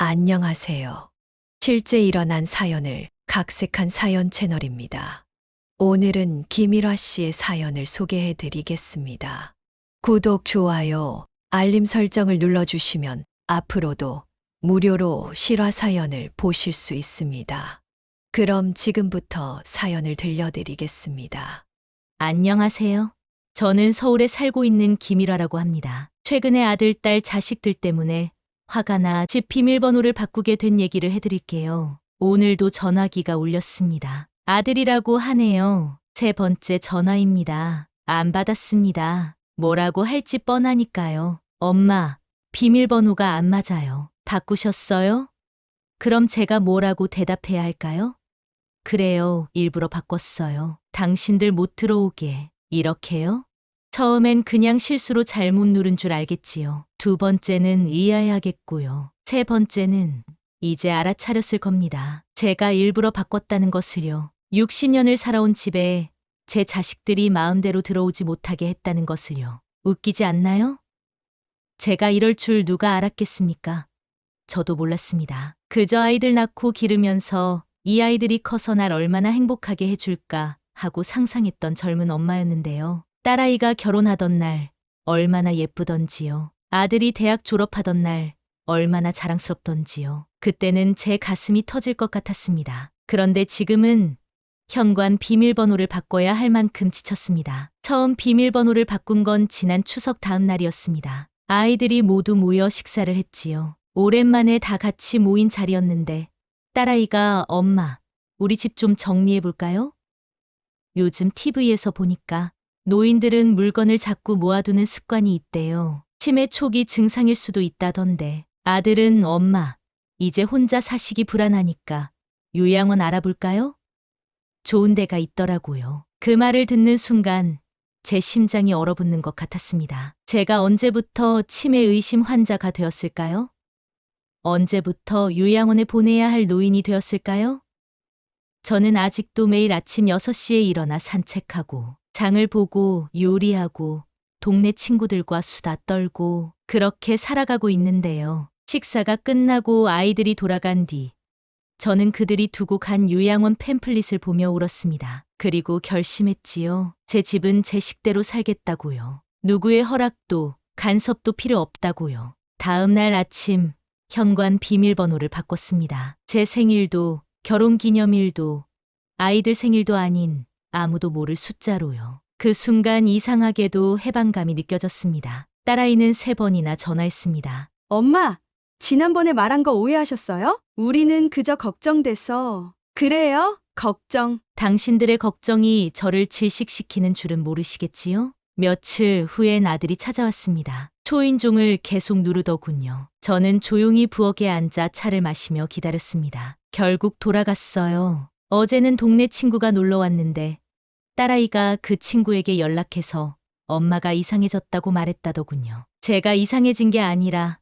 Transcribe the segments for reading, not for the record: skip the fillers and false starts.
안녕하세요. 실제 일어난 사연을 각색한 사연 채널입니다. 오늘은 김일화 씨의 사연을 소개해 드리겠습니다. 구독, 좋아요, 알림 설정을 눌러주시면 앞으로도 무료로 실화 사연을 보실 수 있습니다. 그럼 지금부터 사연을 들려드리겠습니다. 안녕하세요. 저는 서울에 살고 있는 김일화라고 합니다. 최근에 아들, 딸, 자식들 때문에 화가 나 집 비밀번호를 바꾸게 된 얘기를 해드릴게요. 오늘도 전화기가 울렸습니다. 아들이라고 하네요. 세 번째 전화입니다. 안 받았습니다. 뭐라고 할지 뻔하니까요. 엄마, 비밀번호가 안 맞아요. 바꾸셨어요? 그럼 제가 뭐라고 대답해야 할까요? 그래요, 일부러 바꿨어요. 당신들 못 들어오게. 이렇게요? 처음엔 그냥 실수로 잘못 누른 줄 알겠지요. 두 번째는 이해하겠고요. 세 번째는 이제 알아차렸을 겁니다. 제가 일부러 바꿨다는 것을요. 60년을 살아온 집에 제 자식들이 마음대로 들어오지 못하게 했다는 것을요. 웃기지 않나요? 제가 이럴 줄 누가 알았겠습니까? 저도 몰랐습니다. 그저 아이들 낳고 기르면서 이 아이들이 커서 날 얼마나 행복하게 해줄까 하고 상상했던 젊은 엄마였는데요. 딸아이가 결혼하던 날 얼마나 예쁘던지요. 아들이 대학 졸업하던 날 얼마나 자랑스럽던지요. 그때는 제 가슴이 터질 것 같았습니다. 그런데 지금은 현관 비밀번호를 바꿔야 할 만큼 지쳤습니다. 처음 비밀번호를 바꾼 건 지난 추석 다음 날이었습니다. 아이들이 모두 모여 식사를 했지요. 오랜만에 다 같이 모인 자리였는데 딸아이가 엄마, 우리 집 좀 정리해 볼까요? 요즘 TV에서 보니까 노인들은 물건을 자꾸 모아두는 습관이 있대요. 치매 초기 증상일 수도 있다던데. 아들은 엄마, 이제 혼자 사시기 불안하니까 요양원 알아볼까요? 좋은 데가 있더라고요. 그 말을 듣는 순간 제 심장이 얼어붙는 것 같았습니다. 제가 언제부터 치매 의심 환자가 되었을까요? 언제부터 요양원에 보내야 할 노인이 되었을까요? 저는 아직도 매일 아침 6시에 일어나 산책하고 장을 보고 요리하고 동네 친구들과 수다 떨고 그렇게 살아가고 있는데요. 식사가 끝나고 아이들이 돌아간 뒤 저는 그들이 두고 간 요양원 팸플릿을 보며 울었습니다. 그리고 결심했지요. 제 집은 제 식대로 살겠다고요. 누구의 허락도 간섭도 필요 없다고요. 다음 날 아침 현관 비밀번호를 바꿨습니다. 제 생일도 결혼기념일도 아이들 생일도 아닌 아무도 모를 숫자로요. 그 순간 이상하게도 해방감이 느껴졌습니다. 딸아이는 3번이나 전화했습니다. 엄마, 지난번에 말한 거 오해하셨어요? 우리는 그저 걱정돼서. 그래요? 걱정. 당신들의 걱정이 저를 질식시키는 줄은 모르시겠지요? 며칠 후엔 아들이 찾아왔습니다. 초인종을 계속 누르더군요. 저는 조용히 부엌에 앉아 차를 마시며 기다렸습니다. 결국 돌아갔어요. 어제는 동네 친구가 놀러 왔는데 딸아이가 그 친구에게 연락해서 엄마가 이상해졌다고 말했다더군요. 제가 이상해진 게 아니라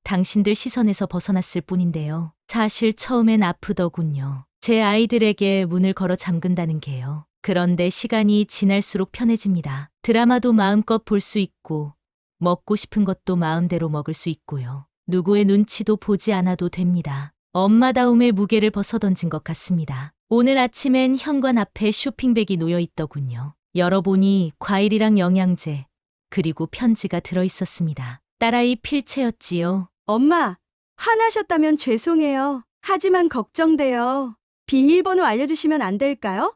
당신들 시선에서 벗어났을 뿐인데요. 사실 처음엔 아프더군요. 제 아이들에게 문을 걸어 잠근다는 게요. 그런데 시간이 지날수록 편해집니다. 드라마도 마음껏 볼 수 있고 먹고 싶은 것도 마음대로 먹을 수 있고요. 누구의 눈치도 보지 않아도 됩니다. 엄마다움의 무게를 벗어던진 것 같습니다. 오늘 아침엔 현관 앞에 쇼핑백이 놓여 있더군요. 열어보니 과일이랑 영양제, 그리고 편지가 들어있었습니다. 딸아이 필체였지요. 엄마, 화나셨다면 죄송해요. 하지만 걱정돼요. 비밀번호 알려주시면 안 될까요?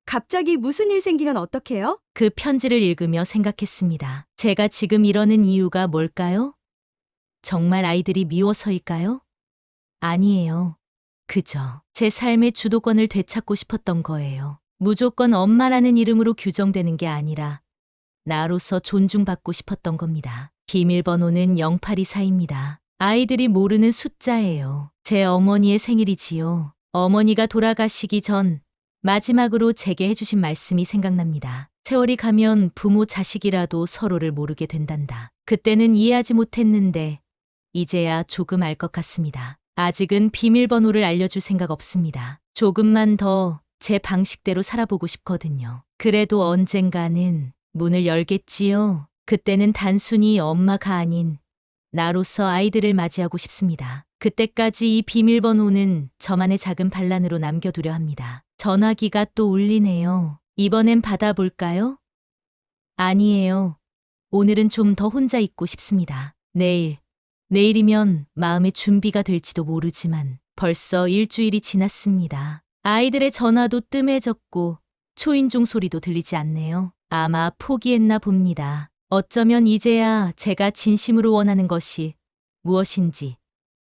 갑자기 무슨 일 생기면 어떡해요? 그 편지를 읽으며 생각했습니다. 제가 지금 이러는 이유가 뭘까요? 정말 아이들이 미워서일까요? 아니에요. 그저 제 삶의 주도권을 되찾고 싶었던 거예요. 무조건 엄마라는 이름으로 규정되는 게 아니라 나로서 존중받고 싶었던 겁니다. 비밀번호는 0824입니다. 아이들이 모르는 숫자예요. 제 어머니의 생일이지요. 어머니가 돌아가시기 전 마지막으로 제게 해주신 말씀이 생각납니다. 세월이 가면 부모 자식이라도 서로를 모르게 된단다. 그때는 이해하지 못했는데 이제야 조금 알 것 같습니다. 아직은 비밀번호를 알려줄 생각 없습니다. 조금만 더 제 방식대로 살아보고 싶거든요. 그래도 언젠가는 문을 열겠지요. 그때는 단순히 엄마가 아닌 나로서 아이들을 맞이하고 싶습니다. 그때까지 이 비밀번호는 저만의 작은 반란으로 남겨두려 합니다. 전화기가 또 울리네요. 이번엔 받아볼까요? 아니에요. 오늘은 좀 더 혼자 있고 싶습니다. 내일이면 마음의 준비가 될지도 모르지만 벌써 일주일이 지났습니다. 아이들의 전화도 뜸해졌고 초인종 소리도 들리지 않네요. 아마 포기했나 봅니다. 어쩌면 이제야 제가 진심으로 원하는 것이 무엇인지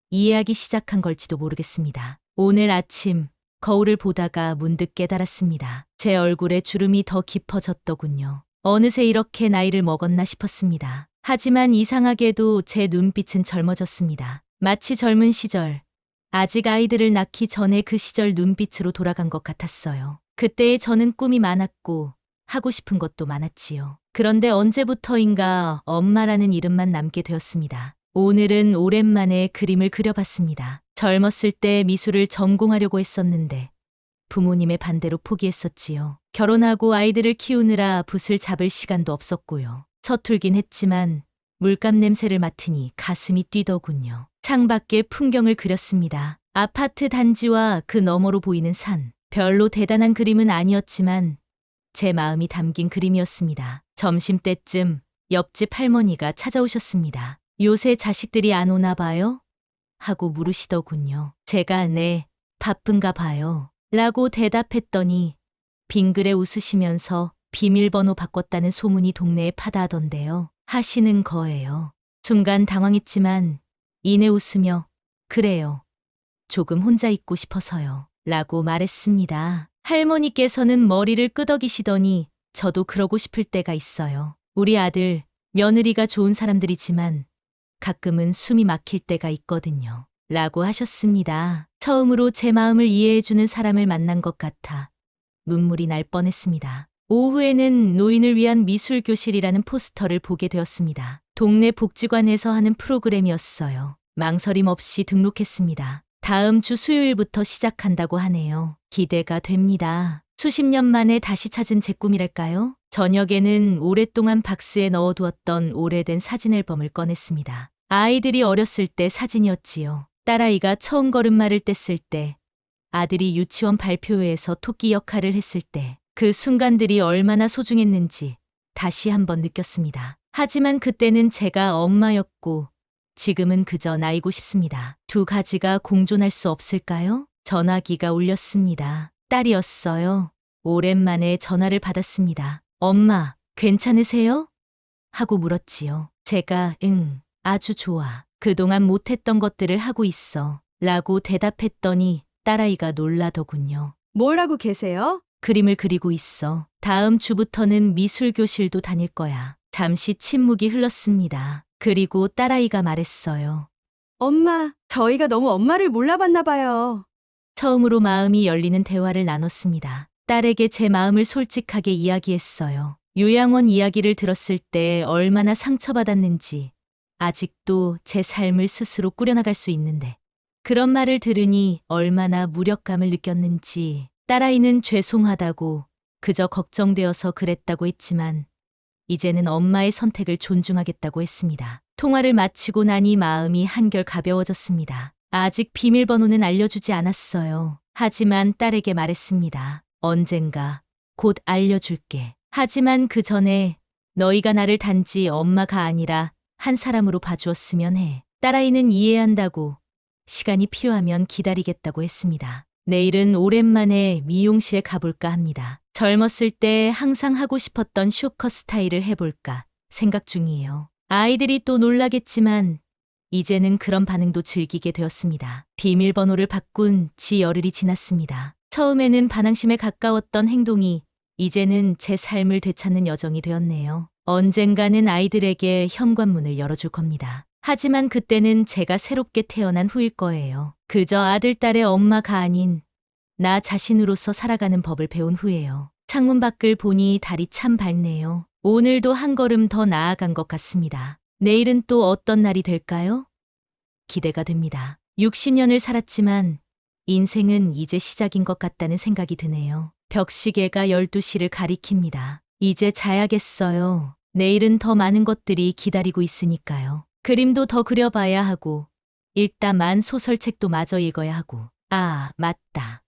이해하기 시작한 걸지도 모르겠습니다. 오늘 아침 거울을 보다가 문득 깨달았습니다. 제 얼굴에 주름이 더 깊어졌더군요. 어느새 이렇게 나이를 먹었나 싶었습니다. 하지만 이상하게도 제 눈빛은 젊어졌습니다. 마치 젊은 시절, 아직 아이들을 낳기 전에 그 시절 눈빛으로 돌아간 것 같았어요. 그때의 저는 꿈이 많았고 하고 싶은 것도 많았지요. 그런데 언제부터인가 엄마라는 이름만 남게 되었습니다. 오늘은 오랜만에 그림을 그려봤습니다. 젊었을 때 미술을 전공하려고 했었는데 부모님의 반대로 포기했었지요. 결혼하고 아이들을 키우느라 붓을 잡을 시간도 없었고요. 서툴긴 했지만 물감 냄새를 맡으니 가슴이 뛰더군요. 창밖의 풍경을 그렸습니다. 아파트 단지와 그 너머로 보이는 산. 별로 대단한 그림은 아니었지만 제 마음이 담긴 그림이었습니다. 점심때쯤 옆집 할머니가 찾아오셨습니다. 요새 자식들이 안 오나 봐요? 하고 물으시더군요. 제가 네, 바쁜가 봐요. 라고 대답했더니 빙그레 웃으시면서 비밀번호 바꿨다는 소문이 동네에 파다하던데요. 하시는 거예요. 순간 당황했지만 이내 웃으며 그래요. 조금 혼자 있고 싶어서요. 라고 말했습니다. 할머니께서는 머리를 끄덕이시더니 저도 그러고 싶을 때가 있어요. 우리 아들, 며느리가 좋은 사람들이지만 가끔은 숨이 막힐 때가 있거든요. 라고 하셨습니다. 처음으로 제 마음을 이해해주는 사람을 만난 것 같아 눈물이 날 뻔했습니다. 오후에는 노인을 위한 미술교실이라는 포스터를 보게 되었습니다. 동네 복지관에서 하는 프로그램이었어요. 망설임 없이 등록했습니다. 다음 주 수요일부터 시작한다고 하네요. 기대가 됩니다. 수십 년 만에 다시 찾은 제 꿈이랄까요? 저녁에는 오랫동안 박스에 넣어두었던 오래된 사진 앨범을 꺼냈습니다. 아이들이 어렸을 때 사진이었지요. 딸아이가 처음 걸음마를 뗐을 때, 아들이 유치원 발표회에서 토끼 역할을 했을 때, 그 순간들이 얼마나 소중했는지 다시 한번 느꼈습니다. 하지만 그때는 제가 엄마였고 지금은 그저 나이고 싶습니다. 두 가지가 공존할 수 없을까요? 전화기가 울렸습니다. 딸이었어요. 오랜만에 전화를 받았습니다. 엄마, 괜찮으세요? 하고 물었지요. 제가 아주 좋아. 그동안 못했던 것들을 하고 있어. 라고 대답했더니 딸아이가 놀라더군요. 뭘 하고 계세요? 그림을 그리고 있어. 다음 주부터는 미술교실도 다닐 거야. 잠시 침묵이 흘렀습니다. 그리고 딸아이가 말했어요. 엄마, 저희가 너무 엄마를 몰라봤나 봐요. 처음으로 마음이 열리는 대화를 나눴습니다. 딸에게 제 마음을 솔직하게 이야기했어요. 요양원 이야기를 들었을 때 얼마나 상처받았는지, 아직도 제 삶을 스스로 꾸려나갈 수 있는데, 그런 말을 들으니 얼마나 무력감을 느꼈는지. 딸아이는 죄송하다고 그저 걱정되어서 그랬다고 했지만 이제는 엄마의 선택을 존중하겠다고 했습니다. 통화를 마치고 나니 마음이 한결 가벼워졌습니다. 아직 비밀번호는 알려주지 않았어요. 하지만 딸에게 말했습니다. 언젠가 곧 알려줄게. 하지만 그 전에 너희가 나를 단지 엄마가 아니라 한 사람으로 봐주었으면 해. 딸아이는 이해한다고 시간이 필요하면 기다리겠다고 했습니다. 내일은 오랜만에 미용실에 가볼까 합니다. 젊었을 때 항상 하고 싶었던 쇼컷 스타일을 해볼까 생각 중이에요. 아이들이 또 놀라겠지만 이제는 그런 반응도 즐기게 되었습니다. 비밀번호를 바꾼 지 열흘이 지났습니다. 처음에는 반항심에 가까웠던 행동이 이제는 제 삶을 되찾는 여정이 되었네요. 언젠가는 아이들에게 현관문을 열어줄 겁니다. 하지만 그때는 제가 새롭게 태어난 후일 거예요. 그저 아들, 딸의 엄마가 아닌 나 자신으로서 살아가는 법을 배운 후예요. 창문 밖을 보니 달이 참 밝네요. 오늘도 한 걸음 더 나아간 것 같습니다. 내일은 또 어떤 날이 될까요? 기대가 됩니다. 60년을 살았지만 인생은 이제 시작인 것 같다는 생각이 드네요. 벽시계가 12시를 가리킵니다. 이제 자야겠어요. 내일은 더 많은 것들이 기다리고 있으니까요. 그림도 더 그려봐야 하고 읽다만 소설책도 마저 읽어야 하고. 아, 맞다.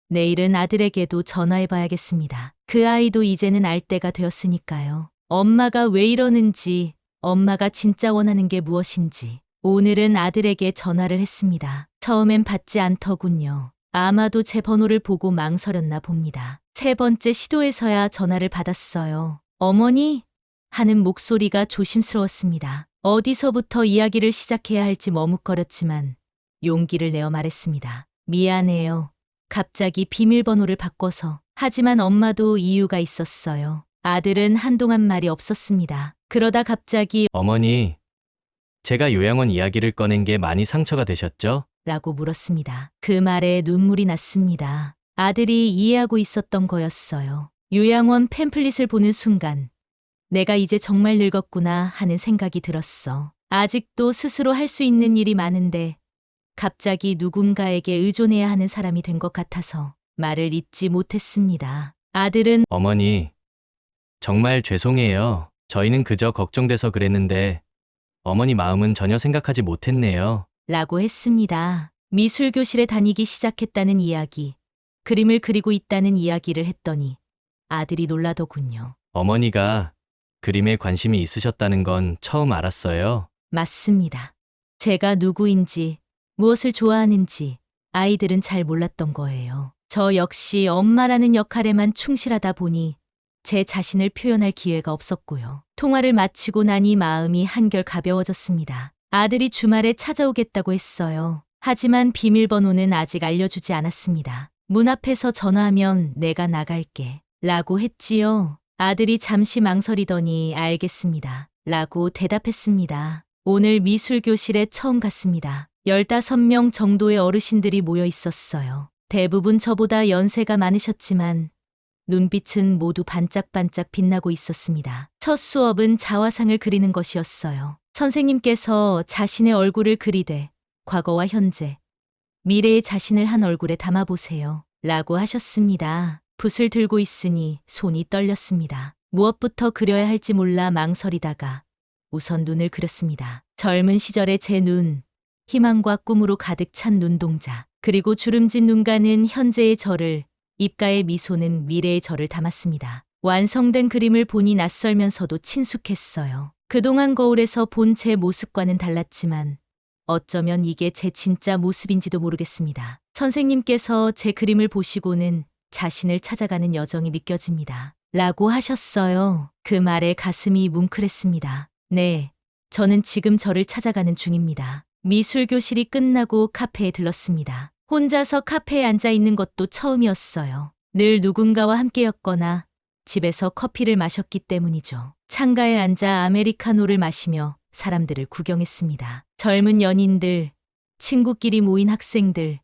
내일은 아들에게도 전화해봐야겠습니다. 그 아이도 이제는 알 때가 되었으니까요. 엄마가 왜 이러는지, 엄마가 진짜 원하는 게 무엇인지. 오늘은 아들에게 전화를 했습니다. 처음엔 받지 않더군요. 아마도 제 번호를 보고 망설였나 봅니다. 세 번째 시도에서야 전화를 받았어요. 어머니? 하는 목소리가 조심스러웠습니다. 어디서부터 이야기를 시작해야 할지 머뭇거렸지만 용기를 내어 말했습니다. 미안해요. 갑자기 비밀번호를 바꿔서. 하지만 엄마도 이유가 있었어요. 아들은 한동안 말이 없었습니다. 그러다 갑자기 어머니, 제가 요양원 이야기를 꺼낸 게 많이 상처가 되셨죠? 라고 물었습니다. 그 말에 눈물이 났습니다. 아들이 이해하고 있었던 거였어요. 요양원 팸플릿을 보는 순간 내가 이제 정말 늙었구나 하는 생각이 들었어. 아직도 스스로 할 수 있는 일이 많은데 갑자기 누군가에게 의존해야 하는 사람이 된 것 같아서 말을 잇지 못했습니다. 아들은 어머니, 정말 죄송해요. 저희는 그저 걱정돼서 그랬는데 어머니 마음은 전혀 생각하지 못했네요. 라고 했습니다. 미술교실에 다니기 시작했다는 이야기, 그림을 그리고 있다는 이야기를 했더니 아들이 놀라더군요. 어머니가 그림에 관심이 있으셨다는 건 처음 알았어요. 맞습니다. 제가 누구인지, 무엇을 좋아하는지 아이들은 잘 몰랐던 거예요. 저 역시 엄마라는 역할에만 충실하다 보니 제 자신을 표현할 기회가 없었고요. 통화를 마치고 나니 마음이 한결 가벼워졌습니다. 아들이 주말에 찾아오겠다고 했어요. 하지만 비밀번호는 아직 알려주지 않았습니다. 문 앞에서 전화하면 내가 나갈게. 라고 했지요. 아들이 잠시 망설이더니 알겠습니다. 라고 대답했습니다. 오늘 미술교실에 처음 갔습니다. 15명 정도의 어르신들이 모여 있었어요. 대부분 저보다 연세가 많으셨지만 눈빛은 모두 반짝반짝 빛나고 있었습니다. 첫 수업은 자화상을 그리는 것이었어요. 선생님께서 자신의 얼굴을 그리되 과거와 현재, 미래의 자신을 한 얼굴에 담아보세요. 라고 하셨습니다. 붓을 들고 있으니 손이 떨렸습니다. 무엇부터 그려야 할지 몰라 망설이다가 우선 눈을 그렸습니다. 젊은 시절의 제 눈, 희망과 꿈으로 가득 찬 눈동자, 그리고 주름진 눈가는 현재의 저를, 입가의 미소는 미래의 저를 담았습니다. 완성된 그림을 보니 낯설면서도 친숙했어요. 그동안 거울에서 본 제 모습과는 달랐지만 어쩌면 이게 제 진짜 모습인지도 모르겠습니다. 선생님께서 제 그림을 보시고는 자신을 찾아가는 여정이 느껴집니다. 라고 하셨어요. 그 말에 가슴이 뭉클했습니다. 네, 저는 지금 저를 찾아가는 중입니다. 미술교실이 끝나고 카페에 들렀습니다. 혼자서 카페에 앉아 있는 것도 처음이었어요. 늘 누군가와 함께였거나 집에서 커피를 마셨기 때문이죠. 창가에 앉아 아메리카노를 마시며 사람들을 구경했습니다. 젊은 연인들, 친구끼리 모인 학생들,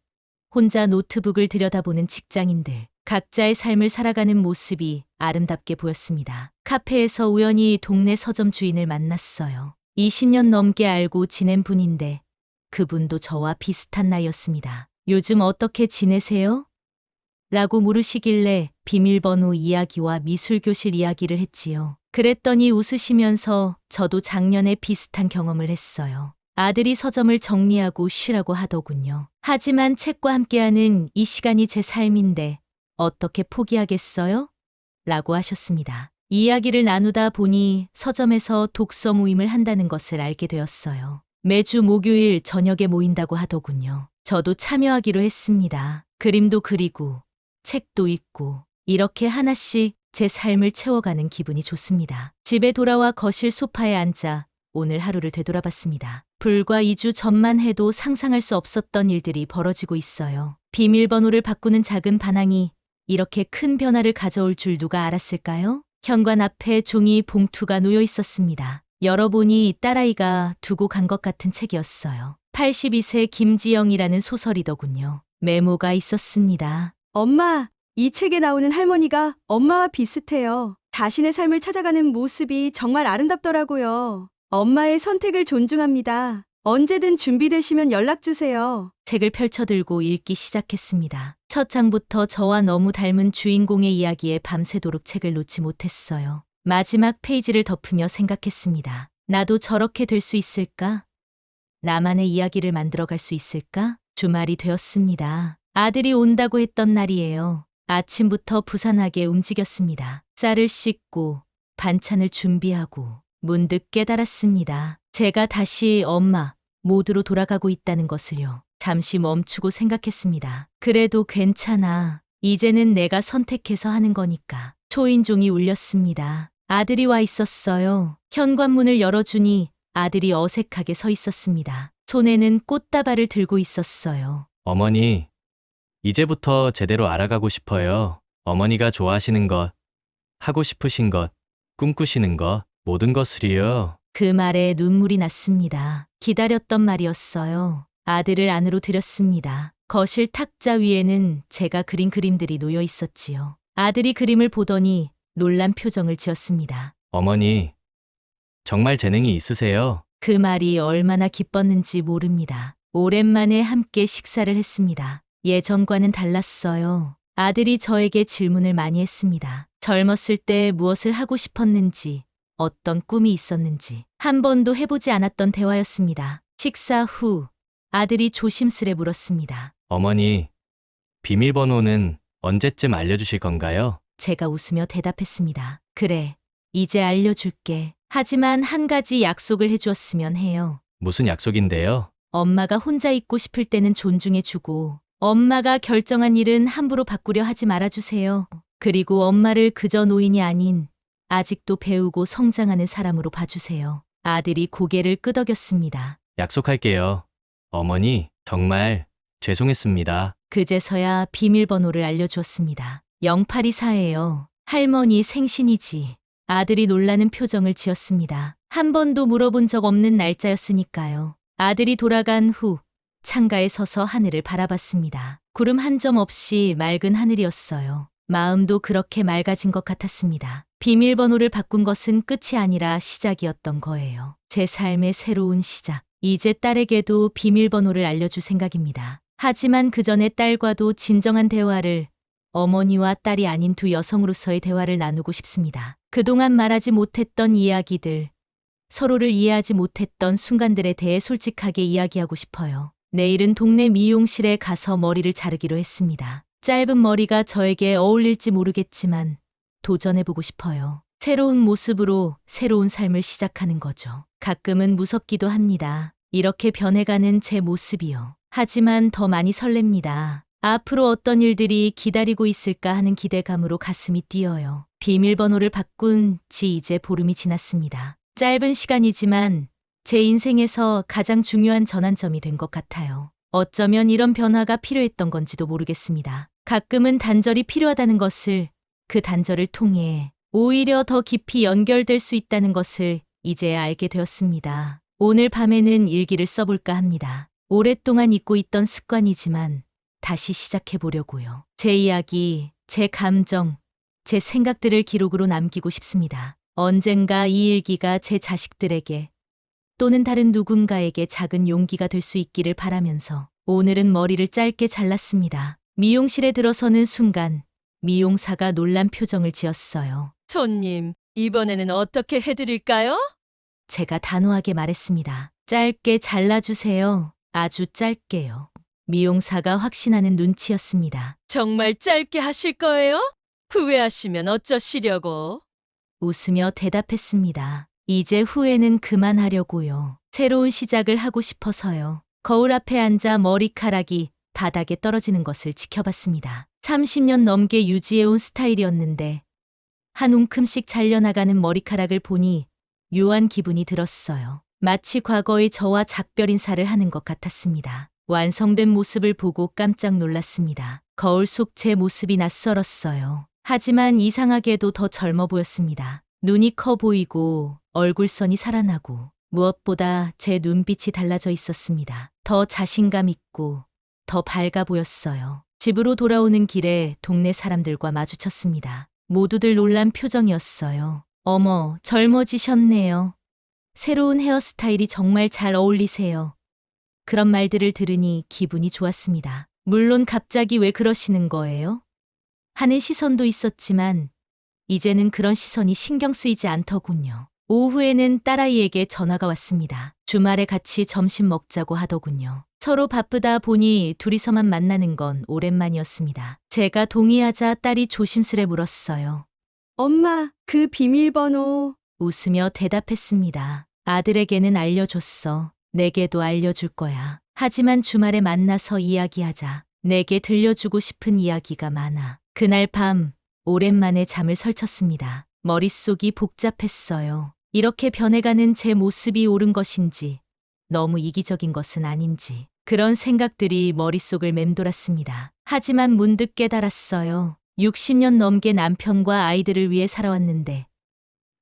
혼자 노트북을 들여다보는 직장인들, 각자의 삶을 살아가는 모습이 아름답게 보였습니다. 카페에서 우연히 동네 서점 주인을 만났어요. 20년 넘게 알고 지낸 분인데 그분도 저와 비슷한 나이였습니다. 요즘 어떻게 지내세요? 라고 물으시길래 비밀번호 이야기와 미술교실 이야기를 했지요. 그랬더니 웃으시면서 저도 작년에 비슷한 경험을 했어요. 아들이 서점을 정리하고 쉬라고 하더군요. 하지만 책과 함께하는 이 시간이 제 삶인데 어떻게 포기하겠어요? 라고 하셨습니다. 이야기를 나누다 보니 서점에서 독서 모임을 한다는 것을 알게 되었어요. 매주 목요일 저녁에 모인다고 하더군요. 저도 참여하기로 했습니다. 그림도 그리고 책도 읽고 이렇게 하나씩 제 삶을 채워가는 기분이 좋습니다. 집에 돌아와 거실 소파에 앉아 오늘 하루를 되돌아봤습니다. 불과 2주 전만 해도 상상할 수 없었던 일들이 벌어지고 있어요. 비밀번호를 바꾸는 작은 반항이 이렇게 큰 변화를 가져올 줄 누가 알았을까요? 현관 앞에 종이 봉투가 놓여 있었습니다. 열어보니 딸아이가 두고 간 것 같은 책이었어요. 82세 김지영이라는 소설이더군요. 메모가 있었습니다. 엄마, 이 책에 나오는 할머니가 엄마와 비슷해요. 자신의 삶을 찾아가는 모습이 정말 아름답더라고요. 엄마의 선택을 존중합니다. 언제든 준비되시면 연락 주세요. 책을 펼쳐들고 읽기 시작했습니다. 첫 장부터 저와 너무 닮은 주인공의 이야기에 밤새도록 책을 놓지 못했어요. 마지막 페이지를 덮으며 생각했습니다. 나도 저렇게 될 수 있을까? 나만의 이야기를 만들어갈 수 있을까? 주말이 되었습니다. 아들이 온다고 했던 날이에요. 아침부터 부산하게 움직였습니다. 쌀을 씻고 반찬을 준비하고 문득 깨달았습니다. 제가 다시 엄마 모드로 돌아가고 있다는 것을요. 잠시 멈추고 생각했습니다. 그래도 괜찮아. 이제는 내가 선택해서 하는 거니까. 초인종이 울렸습니다. 아들이 와 있었어요. 현관문을 열어주니 아들이 어색하게 서 있었습니다. 손에는 꽃다발을 들고 있었어요. 어머니, 이제부터 제대로 알아가고 싶어요. 어머니가 좋아하시는 것, 하고 싶으신 것, 꿈꾸시는 것, 모든 것을요. 그 말에 눈물이 났습니다. 기다렸던 말이었어요. 아들을 안으로 들였습니다. 거실 탁자 위에는 제가 그린 그림들이 놓여 있었지요. 아들이 그림을 보더니 놀란 표정을 지었습니다. 어머니, 정말 재능이 있으세요. 그 말이 얼마나 기뻤는지 모릅니다. 오랜만에 함께 식사를 했습니다. 예전과는 달랐어요. 아들이 저에게 질문을 많이 했습니다. 젊었을 때 무엇을 하고 싶었는지, 어떤 꿈이 있었는지 한 번도 해보지 않았던 대화였습니다. 식사 후 아들이 조심스레 물었습니다. 어머니, 비밀번호는 언제쯤 알려주실 건가요? 제가 웃으며 대답했습니다. 그래, 이제 알려줄게. 하지만 한 가지 약속을 해주었으면 해요. 무슨 약속인데요? 엄마가 혼자 있고 싶을 때는 존중해주고, 엄마가 결정한 일은 함부로 바꾸려 하지 말아주세요. 그리고 엄마를 그저 노인이 아닌 아직도 배우고 성장하는 사람으로 봐주세요. 아들이 고개를 끄덕였습니다. 약속할게요. 어머니, 정말 죄송했습니다. 그제서야 비밀번호를 알려주었습니다. 0824예요. 할머니 생신이지. 아들이 놀라는 표정을 지었습니다. 한 번도 물어본 적 없는 날짜였으니까요. 아들이 돌아간 후 창가에 서서 하늘을 바라봤습니다. 구름 한 점 없이 맑은 하늘이었어요. 마음도 그렇게 맑아진 것 같았습니다. 비밀번호를 바꾼 것은 끝이 아니라 시작이었던 거예요. 제 삶의 새로운 시작. 이제 딸에게도 비밀번호를 알려줄 생각입니다. 하지만 그 전에 딸과도 진정한 대화를, 어머니와 딸이 아닌 두 여성으로서의 대화를 나누고 싶습니다. 그동안 말하지 못했던 이야기들, 서로를 이해하지 못했던 순간들에 대해 솔직하게 이야기하고 싶어요. 내일은 동네 미용실에 가서 머리를 자르기로 했습니다. 짧은 머리가 저에게 어울릴지 모르겠지만 도전해보고 싶어요. 새로운 모습으로 새로운 삶을 시작하는 거죠. 가끔은 무섭기도 합니다. 이렇게 변해가는 제 모습이요. 하지만 더 많이 설렙니다. 앞으로 어떤 일들이 기다리고 있을까 하는 기대감으로 가슴이 뛰어요. 비밀번호를 바꾼 지 이제 보름이 지났습니다. 짧은 시간이지만 제 인생에서 가장 중요한 전환점이 된 것 같아요. 어쩌면 이런 변화가 필요했던 건지도 모르겠습니다. 가끔은 단절이 필요하다는 것을, 그 단절을 통해 오히려 더 깊이 연결될 수 있다는 것을 이제야 알게 되었습니다. 오늘 밤에는 일기를 써볼까 합니다. 오랫동안 잊고 있던 습관이지만 다시 시작해보려고요. 제 이야기, 제 감정, 제 생각들을 기록으로 남기고 싶습니다. 언젠가 이 일기가 제 자식들에게 또는 다른 누군가에게 작은 용기가 될 수 있기를 바라면서 오늘은 머리를 짧게 잘랐습니다. 미용실에 들어서는 순간 미용사가 놀란 표정을 지었어요. 손님, 이번에는 어떻게 해드릴까요? 제가 단호하게 말했습니다. 짧게 잘라주세요. 아주 짧게요. 미용사가 확신하는 눈치였습니다. 정말 짧게 하실 거예요? 후회하시면 어쩌시려고? 웃으며 대답했습니다. 이제 후회는 그만하려고요. 새로운 시작을 하고 싶어서요. 거울 앞에 앉아 머리카락이 바닥에 떨어지는 것을 지켜봤습니다. 30년 넘게 유지해온 스타일이었는데 한 움큼씩 잘려나가는 머리카락을 보니 묘한 기분이 들었어요. 마치 과거의 저와 작별 인사를 하는 것 같았습니다. 완성된 모습을 보고 깜짝 놀랐습니다. 거울 속 제 모습이 낯설었어요. 하지만 이상하게도 더 젊어 보였습니다. 눈이 커 보이고 얼굴선이 살아나고 무엇보다 제 눈빛이 달라져 있었습니다. 더 자신감 있고 더 밝아 보였어요. 집으로 돌아오는 길에 동네 사람들과 마주쳤습니다. 모두들 놀란 표정이었어요. 어머, 젊어지셨네요. 새로운 헤어스타일이 정말 잘 어울리세요. 그런 말들을 들으니 기분이 좋았습니다. 물론 갑자기 왜 그러시는 거예요? 하는 시선도 있었지만 이제는 그런 시선이 신경 쓰이지 않더군요. 오후에는 딸아이에게 전화가 왔습니다. 주말에 같이 점심 먹자고 하더군요. 서로 바쁘다 보니 둘이서만 만나는 건 오랜만이었습니다. 제가 동의하자 딸이 조심스레 물었어요. 엄마, 그 비밀번호. 웃으며 대답했습니다. 아들에게는 알려줬어. 내게도 알려줄 거야. 하지만 주말에 만나서 이야기하자. 내게 들려주고 싶은 이야기가 많아. 그날 밤 오랜만에 잠을 설쳤습니다. 머릿속이 복잡했어요. 이렇게 변해가는 제 모습이 옳은 것인지, 너무 이기적인 것은 아닌지, 그런 생각들이 머릿속을 맴돌았습니다. 하지만 문득 깨달았어요. 60년 넘게 남편과 아이들을 위해 살아왔는데,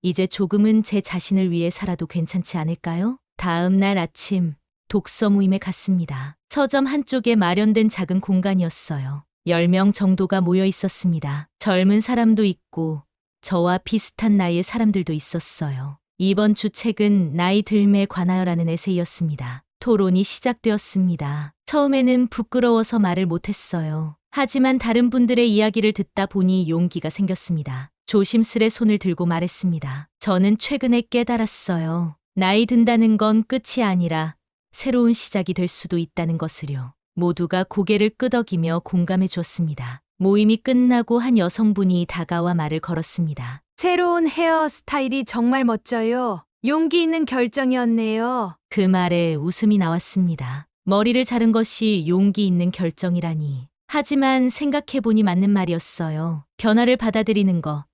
이제 조금은 제 자신을 위해 살아도 괜찮지 않을까요? 다음 날 아침, 독서 모임에 갔습니다. 서점 한쪽에 마련된 작은 공간이었어요. 10명 정도가 모여 있었습니다. 젊은 사람도 있고, 저와 비슷한 나이의 사람들도 있었어요. 이번 주 책은 나이 들매에 관하여라는 에세이였습니다. 토론이 시작되었습니다. 처음에는 부끄러워서 말을 못했어요. 하지만 다른 분들의 이야기를 듣다 보니 용기가 생겼습니다. 조심스레 손을 들고 말했습니다. 저는 최근에 깨달았어요. 나이 든다는 건 끝이 아니라 새로운 시작이 될 수도 있다는 것을요. 모두가 고개를 끄덕이며 공감해 주었습니다. 모임이 끝나고 한 여성분이 다가와 말을 걸었습니다. 새로운 헤어스타일이 정말 멋져요. 용기 있는 결정이었네요. 그 말에 웃음이 나왔습니다. 머리를 자른 것이 용기 있는 결정이라니. 하지만 생각해보니 맞는 말이었어요. 변화를 받아들이는 것,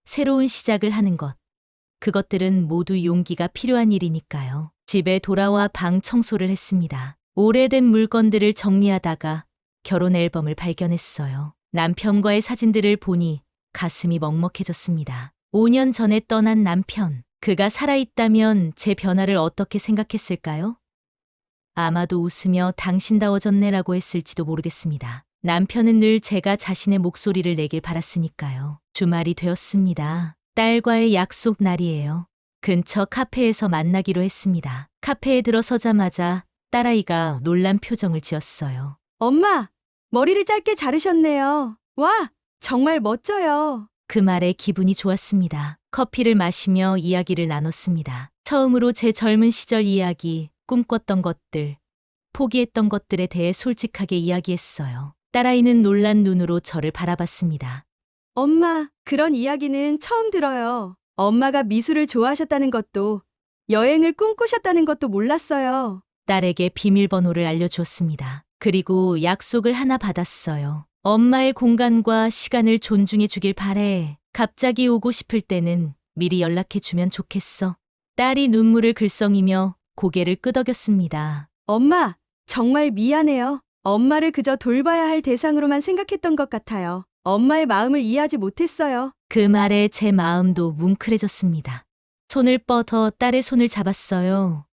새로운 시작을 하는 것. 그것들은 모두 용기가 필요한 일이니까요. 집에 돌아와 방 청소를 했습니다. 오래된 물건들을 정리하다가 결혼 앨범을 발견했어요. 남편과의 사진들을 보니 가슴이 먹먹해졌습니다. 5년 전에 떠난 남편. 그가 살아있다면 제 변화를 어떻게 생각했을까요? 아마도 웃으며 당신다워졌네라고 했을지도 모르겠습니다. 남편은 늘 제가 자신의 목소리를 내길 바랐으니까요. 주말이 되었습니다. 딸과의 약속 날이에요. 근처 카페에서 만나기로 했습니다. 카페에 들어서자마자 딸아이가 놀란 표정을 지었어요. 엄마, 머리를 짧게 자르셨네요. 와, 정말 멋져요. 그 말에 기분이 좋았습니다. 커피를 마시며 이야기를 나눴습니다. 처음으로 제 젊은 시절 이야기, 꿈꿨던 것들, 포기했던 것들에 대해 솔직하게 이야기했어요. 딸아이는 놀란 눈으로 저를 바라봤습니다. 엄마, 그런 이야기는 처음 들어요. 엄마가 미술을 좋아하셨다는 것도, 여행을 꿈꾸셨다는 것도 몰랐어요. 딸에게 비밀번호를 알려주었습니다. 그리고 약속을 하나 받았어요. 엄마의 공간과 시간을 존중해 주길 바래. 갑자기 오고 싶을 때는 미리 연락해 주면 좋겠어. 딸이 눈물을 글썽이며 고개를 끄덕였습니다. 엄마, 정말 미안해요. 엄마를 그저 돌봐야 할 대상으로만 생각했던 것 같아요. 엄마의 마음을 이해하지 못했어요. 그 말에 제 마음도 뭉클해졌습니다. 손을 뻗어 딸의 손을 잡았어요.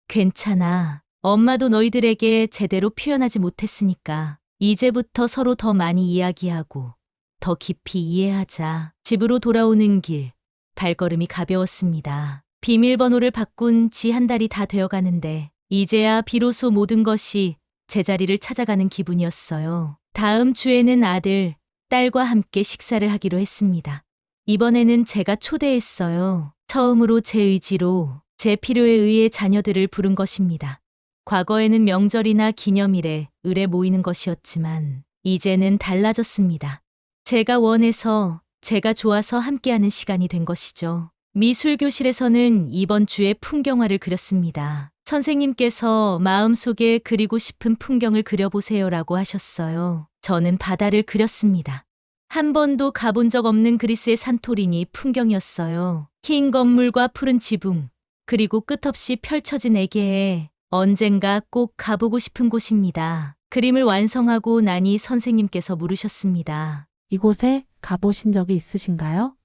괜찮아. 엄마도 너희들에게 제대로 표현하지 못했으니까 이제부터 서로 더 많이 이야기하고 더 깊이 이해하자. 집으로 돌아오는 길, 발걸음이 가벼웠습니다. 비밀번호를 바꾼 지 한 달이 다 되어가는데 이제야 비로소 모든 것이 제자리를 찾아가는 기분이었어요. 다음 주에는 아들, 딸과 함께 식사를 하기로 했습니다. 이번에는 제가 초대했어요. 처음으로 제 의지로, 제 필요에 의해 자녀들을 부른 것입니다. 과거에는 명절이나 기념일에 을에 모이는 것이었지만 이제는 달라졌습니다. 제가 원해서, 제가 좋아서 함께하는 시간이 된 것이죠. 미술교실에서는 이번 주에 풍경화를 그렸습니다. 선생님께서 마음속에 그리고 싶은 풍경을 그려보세요라고 하셨어요. 저는 바다를 그렸습니다. 한 번도 가본 적 없는 그리스의 산토리니 풍경이었어요. 흰 건물과 푸른 지붕, 그리고 끝없이 펼쳐진 에게해 언젠가 꼭 가보고 싶은 곳입니다. 그림을 완성하고 나니 선생님께서 물으셨습니다. 이곳에 가보신 적이 있으신가요?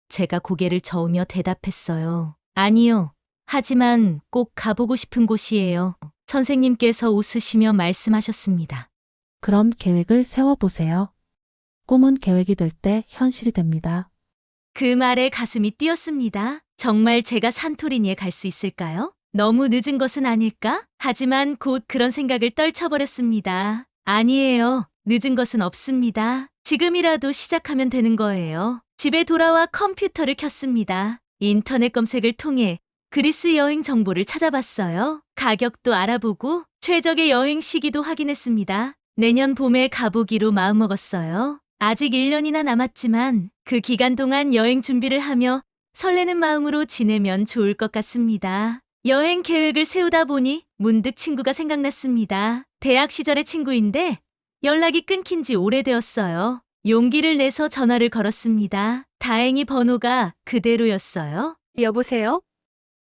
제가 고개를 저으며 대답했어요. 아니요. 하지만 꼭 가보고 싶은 곳이에요. 선생님께서 웃으시며 말씀하셨습니다. 그럼 계획을 세워보세요. 꿈은 계획이 될 때 현실이 됩니다. 그 말에 가슴이 뛰었습니다. 정말 제가 산토리니에 갈 수 있을까요? 너무 늦은 것은 아닐까? 하지만 곧 그런 생각을 떨쳐버렸습니다. 아니에요. 늦은 것은 없습니다. 지금이라도 시작하면 되는 거예요. 집에 돌아와 컴퓨터를 켰습니다. 인터넷 검색을 통해 그리스 여행 정보를 찾아봤어요. 가격도 알아보고 최적의 여행 시기도 확인했습니다. 내년 봄에 가보기로 마음먹었어요. 아직 1년이나 남았지만 그 기간 동안 여행 준비를 하며 설레는 마음으로 지내면 좋을 것 같습니다. 여행 계획을 세우다 보니 문득 친구가 생각났습니다. 대학 시절의 친구인데 연락이 끊긴 지 오래되었어요. 용기를 내서 전화를 걸었습니다. 다행히 번호가 그대로였어요. 여보세요?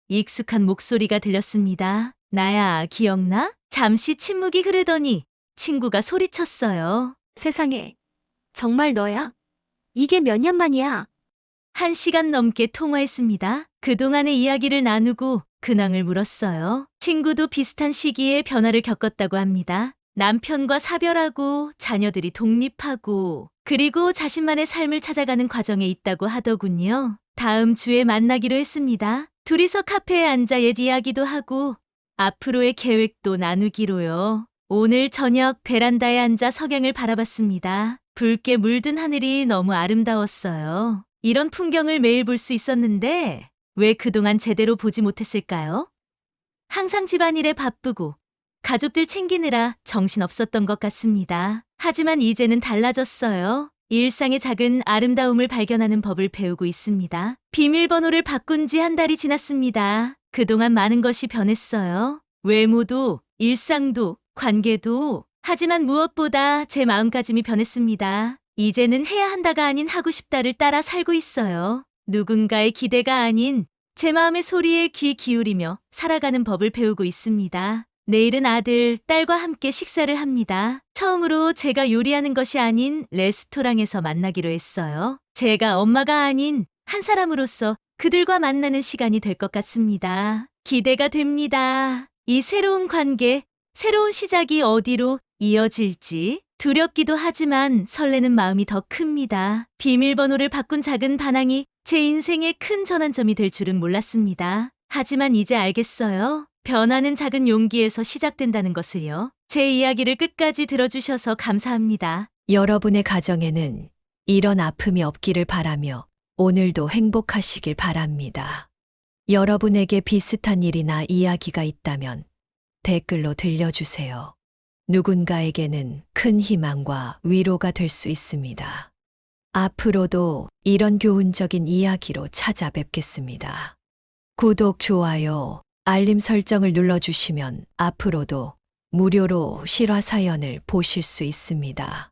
익숙한 목소리가 들렸습니다. 나야, 기억나? 잠시 침묵이 흐르더니 친구가 소리쳤어요. 세상에. 정말 너야? 이게 몇 년 만이야? 1시간 넘게 통화했습니다. 그동안의 이야기를 나누고 근황을 물었어요. 친구도 비슷한 시기에 변화를 겪었다고 합니다. 남편과 사별하고 자녀들이 독립하고 그리고 자신만의 삶을 찾아가는 과정에 있다고 하더군요. 다음 주에 만나기로 했습니다. 둘이서 카페에 앉아 옛 이야기도 하고 앞으로의 계획도 나누기로요. 오늘 저녁 베란다에 앉아 석양을 바라봤습니다. 붉게 물든 하늘이 너무 아름다웠어요. 이런 풍경을 매일 볼 수 있었는데 왜 그동안 제대로 보지 못했을까요? 항상 집안일에 바쁘고 가족들 챙기느라 정신없었던 것 같습니다. 하지만 이제는 달라졌어요. 일상의 작은 아름다움을 발견하는 법을 배우고 있습니다. 비밀번호를 바꾼 지 한 달이 지났습니다. 그동안 많은 것이 변했어요. 외모도, 일상도, 관계도. 하지만 무엇보다 제 마음가짐이 변했습니다. 이제는 해야 한다가 아닌 하고 싶다를 따라 살고 있어요. 누군가의 기대가 아닌 제 마음의 소리에 귀 기울이며 살아가는 법을 배우고 있습니다. 내일은 아들, 딸과 함께 식사를 합니다. 처음으로 제가 요리하는 것이 아닌 레스토랑에서 만나기로 했어요. 제가 엄마가 아닌 한 사람으로서 그들과 만나는 시간이 될 것 같습니다. 기대가 됩니다. 이 새로운 관계, 새로운 시작이 어디로 이어질지 두렵기도 하지만 설레는 마음이 더 큽니다. 비밀번호를 바꾼 작은 반항이 제 인생의 큰 전환점이 될 줄은 몰랐습니다. 하지만 이제 알겠어요. 변화는 작은 용기에서 시작된다는 것을요. 제 이야기를 끝까지 들어주셔서 감사합니다. 여러분의 가정에는 이런 아픔이 없기를 바라며 오늘도 행복하시길 바랍니다. 여러분에게 비슷한 일이나 이야기가 있다면 댓글로 들려주세요. 누군가에게는 큰 희망과 위로가 될 수 있습니다. 앞으로도 이런 교훈적인 이야기로 찾아뵙겠습니다. 구독, 좋아요, 알림 설정을 눌러주시면 앞으로도 무료로 실화 사연을 보실 수 있습니다.